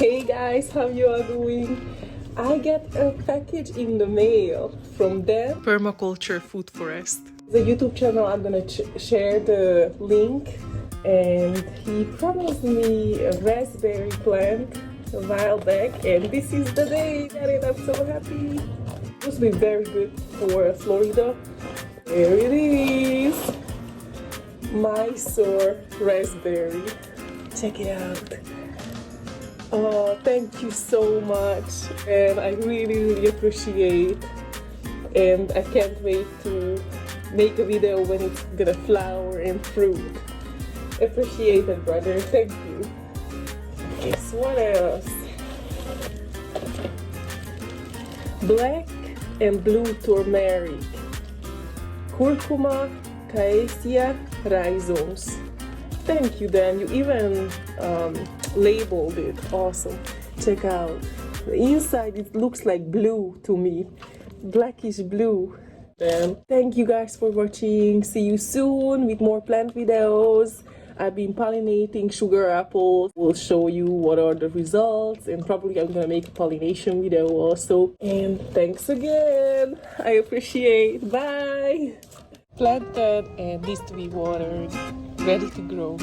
Hey guys, how you are doing? I get a package in the mail from them. Permaculture Food Forest. The YouTube channel, I'm gonna share the link, and he promised me a raspberry plant a while back, and this is the day. Got it, I'm so happy. This will be very good for Florida. There it is. Mysore raspberry. Check it out. Oh, thank you so much, and I really appreciate, and I can't wait to make a video when it's gonna flower and fruit. Appreciate it, brother. Thank you. Guess what else? Black and blue turmeric, curcuma, caesia, rhizomes. Thank you, Dan. You even labeled it. Awesome. Check out the inside. It looks like blue to me, blackish blue. And thank you guys for watching. See you soon with more plant videos. I've been pollinating sugar apples. We'll show you what are the results, and probably I'm gonna make a pollination video also. And thanks again. I appreciate. Bye. Planted and needs to be watered, ready to grow.